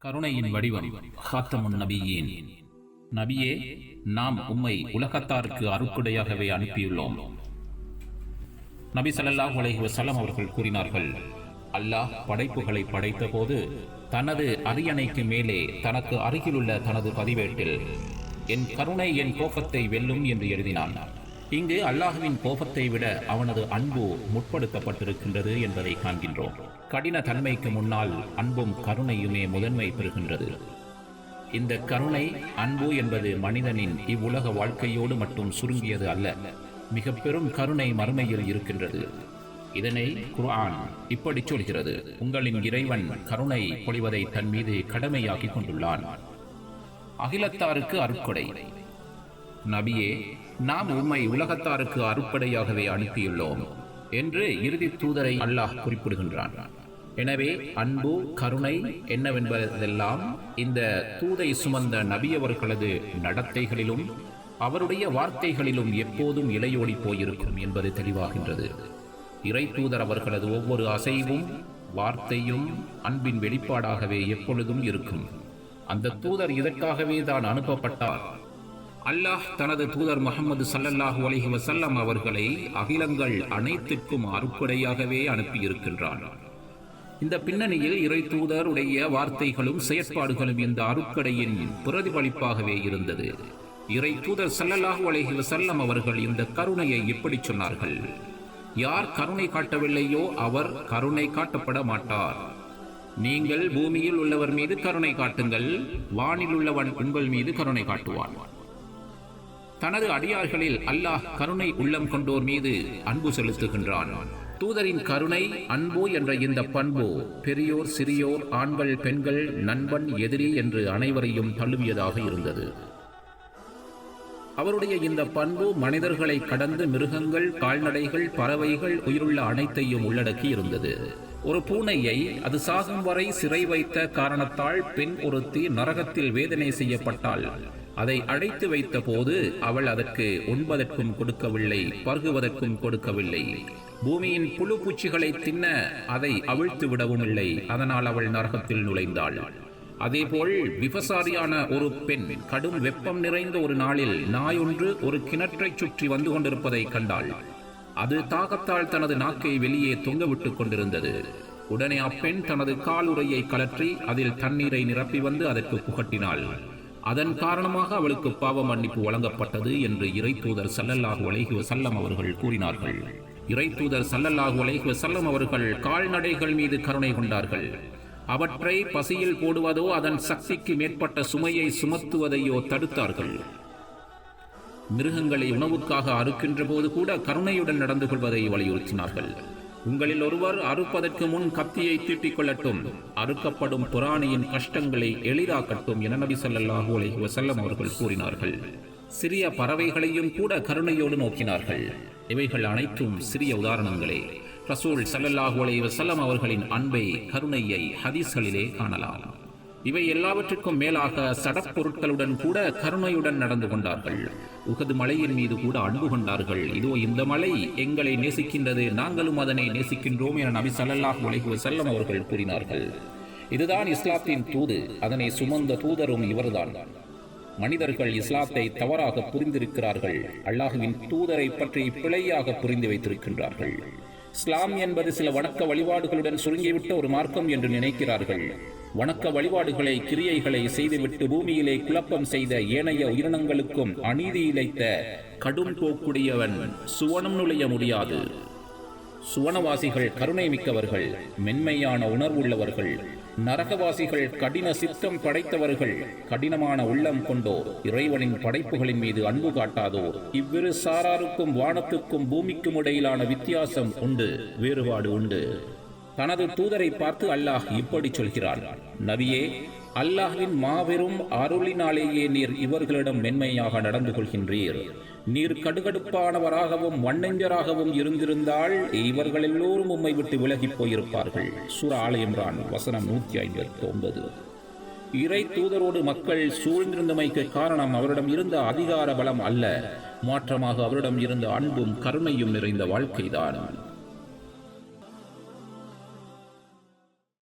கருணையின் வடிவம் ஹாத்தமுன் நபியீன். நபியே, நாம் உம்மை உலகத்தாருக்கு அருக்குடையாகவே அனுப்பியுள்ளோம். நபி ஸல்லல்லாஹு அலைஹி வஸல்லம் அவர்கள் கூறினார்கள், அல்லாஹ் படைப்புகளை படைத்த போது தனது அரியணைக்கு மேலே தனக்கு அருகிலுள்ள தனது பதிவேட்டில் என் கருணை என் கோபத்தை வெல்லும் என்று எழுதினான். இங்கு அல்லாஹுவின் கோபத்தை விட அவனது அன்பு முற்படுத்தப்பட்டிருக்கின்றது என்பதை காண்கின்றோம். கடின தன்மைக்கு முன்னால் அன்பும் கருணையுமே முதன்மை பெறுகின்றது. இந்த கருணை அன்பு என்பது மனிதனின் இவ்வுலக வாழ்க்கையோடு மட்டும் சுருங்கியது அல்ல, மிக பெரும் கருணை மறுமையில் இருக்கின்றது. இதனை குர்ஆன் இப்படி சொல்கிறது, உங்களின் இறைவன் கருணை பொழிவதை தன் மீது கடமையாக்கி கொண்டுள்ளான். அகிலத்தாருக்கு அருட்கொடை. நபியே, நாம் உம்மை உலகத்தாருக்கு அருட்படையாகவே அனுப்பியுள்ளோம் என்று இறுதி தூதரை அல்லாஹ் குறிப்பிடுகின்றான். எனவே அன்பு கருணை என்னவென்பதெல்லாம் இந்த தூதை சுமந்த நபியவர்களது நடத்தைகளிலும் அவருடைய வார்த்தைகளிலும் எப்போதும் இலையோடி போயிருக்கும் என்பது தெளிவாகின்றது. இறை தூதர் அவர்களது ஒவ்வொரு அசைவும் வார்த்தையும் அன்பின் வெளிப்பாடாகவே எப்பொழுதும் இருக்கும். அந்த தூதர் இதற்காகவே தான் அனுப்பப்பட்டார். அல்லாஹ் தனது தூதர் முஹம்மது ஸல்லல்லாஹு அலைஹி வஸல்லம் அவர்களை அகிலங்கள் அனைத்திற்கும் அருட்கொடையாகவே அனுப்பியிருக்கின்றான். இந்த பின்னணியில் இறை தூதருடைய வார்த்தைகளும் செயற்பாடுகளும் இந்த அருட்கொடையின் பிரதிபலிப்பாகவே இருந்தது. இறை தூதர் ஸல்லல்லாஹு அலைஹி வஸல்லம் அவர்கள் இந்த கருணையை இப்படி சொன்னார்கள், யார் கருணை காட்டவில்லையோ அவர் கருணை காட்டப்பட மாட்டார். நீங்கள் பூமியில் உள்ளவர் மீது கருணை காட்டுங்கள், வானில் உள்ளவன் உங்கள் மீது கருணை காட்டுவான். தனது அடியார்களில் அல்லாஹ் கருணை உள்ளம் கொண்டோர் மீது அன்பு செலுத்துகின்றான். தூதரின் கருணை அன்பு என்ற இந்த பண்பு பெரியோர் சிறியோர் ஆண்கள் பெண்கள் நண்பன் எதிரி என்று அனைவரையும் தழுவியதாக இருந்தது. அவருடைய இந்த பண்பு மனிதர்களை கடந்து மிருகங்கள் கால்நடைகள் பறவைகள் உயிருள்ள அனைத்தையும் உள்ளடக்கி இருந்தது. ஒரு பூனையை அது சாகும் வரை சிறை வைத்த காரணத்தால் பெண் ஒருத்தி நரகத்தில் வேதனை செய்யப்பட்டால் அதை அடைத்து வைத்த போது அவள் அதற்கு உண்பதற்கும் கொடுக்கவில்லை, பருகுவதற்கும் கொடுக்கவில்லை. பூமியின் புழு பூச்சிகளை தின்ன அதை அவிழ்த்து விடவும் இல்லை. அதனால் அவள் நரகத்தில் நுழைந்தாள். அதேபோல் விபசாரியான ஒரு பெண் கடும் வெப்பம் நிறைந்த ஒரு நாளில் நாயொன்று ஒரு கிணற்றை சுற்றி வந்து கொண்டிருப்பதை கண்டாள். அது தாகத்தால் தனது நாக்கை வெளியே தொங்கவிட்டுக் கொண்டிருந்தது. உடனே அப்பெண் தனது காலுறையை கலற்றி அதில் தண்ணீரை நிரப்பி வந்து அதற்கு புகட்டினாள். அதன் காரணமாக அவளுக்கு பாவ மன்னிப்பு வழங்கப்பட்டது என்று இறை தூதர் ஸல்லல்லாஹு அலைஹி வஸல்லம் அவர்கள் கூறினார்கள். இறை தூதர் ஸல்லல்லாஹு அலைஹி வஸல்லம் அவர்கள் கால்நடைகள் மீது கருணை கொண்டார்கள். அவற்றை பசியில் போடுவதோ அதன் சக்திக்கு மேற்பட்ட சுமையை சுமத்துவதையோ தடுத்தார்கள். மிருகங்களை உணவுக்காக அறுக்கின்ற போது கூட கருணையுடன் நடந்து கொள்வதை வலியுறுத்தினார்கள். உங்களில் ஒருவர் அறுப்பதற்கு முன் கத்தியை தீட்டிக் கொள்ளட்டும், அறுக்கப்படும் பிராணியின் கஷ்டங்களை எளிதாக்கட்டும் என நபி ஸல்லல்லாஹு அலைஹி வஸல்லம் அவர்கள் கூறினார்கள். சிறிய பறவைகளையும் கூட கருணையோடு நோக்கினார்கள். இவைகள் அனைத்தும் சிறிய உதாரணங்களே. ரசூல் ஸல்லல்லாஹு அலைஹி வஸல்லம் அவர்களின் அன்பை கருணையை ஹதீஸ்களிலே காணலாம். இவை எல்லாவற்றுக்கும் மேலாக சடப்பொருட்களுடன் கூட கருணையுடன் நடந்து கொண்டார்கள். உஹது மலையின் மீது கூட அன்பு கொண்டார்கள். இதோ இந்த மலை எங்களை நேசிக்கின்றது, நாங்களும் அதனை நேசிக்கின்றோம் என நபி ஸல்லல்லாஹு அலைஹி வஸல்லம் அவர்கள் கூறினார்கள். இதுதான் இஸ்லாத்தின் தூது. அதனை சுமந்த தூதரும் இவர்தான். மனிதர்கள் இஸ்லாத்தை தவறாக புரிந்திருக்கிறார்கள். அல்லாஹுவின் தூதரை பற்றி பிழையாக புரிந்து வைத்திருக்கின்றார்கள். இஸ்லாம் என்பது சில வணக்க வழிபாடுகளுடன் சுருங்கிவிட்ட ஒரு மார்க்கம் என்று நினைக்கிறார்கள். வணக்க வழிபாடுகளை கிரியைகளை செய்துவிட்டு பூமியிலே குழப்பம் செய்த ஏனைய உயிரினங்களுக்கும் அநீதி இழைத்த கடும் போக்குடையவன் சுவனம் நுழைய முடியாது. சுவனவாசிகள் கருணை மிக்கவர்கள், மென்மையான உணர்வுள்ளவர்கள். நரகவாசிகள் கடின சித்தம் படைத்தவர்கள், கடினமான உள்ளம் கொண்டோர், இறைவனின் படைப்புகளின் மீது அன்பு காட்டாதோர். இவ்விரு சாராருக்கும் வானத்துக்கும் பூமிக்கும் இடையிலான வித்தியாசம் உண்டு, வேறுபாடு உண்டு. தனது தூதரை பார்த்து அல்லாஹ் இப்படி சொல்கிறான், நபியே, அல்லாஹ்வின் மாபெரும் அருளினாலேயே நீர் இவர்களிடம் மென்மையாக நடந்து கொள்கின்றீர். நீர் கடுகடுப்பானவராகவும் வண்ணஞ்சராகவும் இருந்திருந்தால் இவர்கள் எல்லோரும் உம்மை விட்டு விலகி போயிருப்பார்கள். சூரா ஆல இம்ரான் வசனம் 159. இறை தூதரோடு மக்கள் சூழ்ந்திருந்தமைக்கு காரணம் அவரிடம் இருந்த அதிகார பலம் அல்ல, மாற்றமாக அவரிடம் இருந்த அன்பும் கருணையும் நிறைந்த வாழ்க்கைதான்.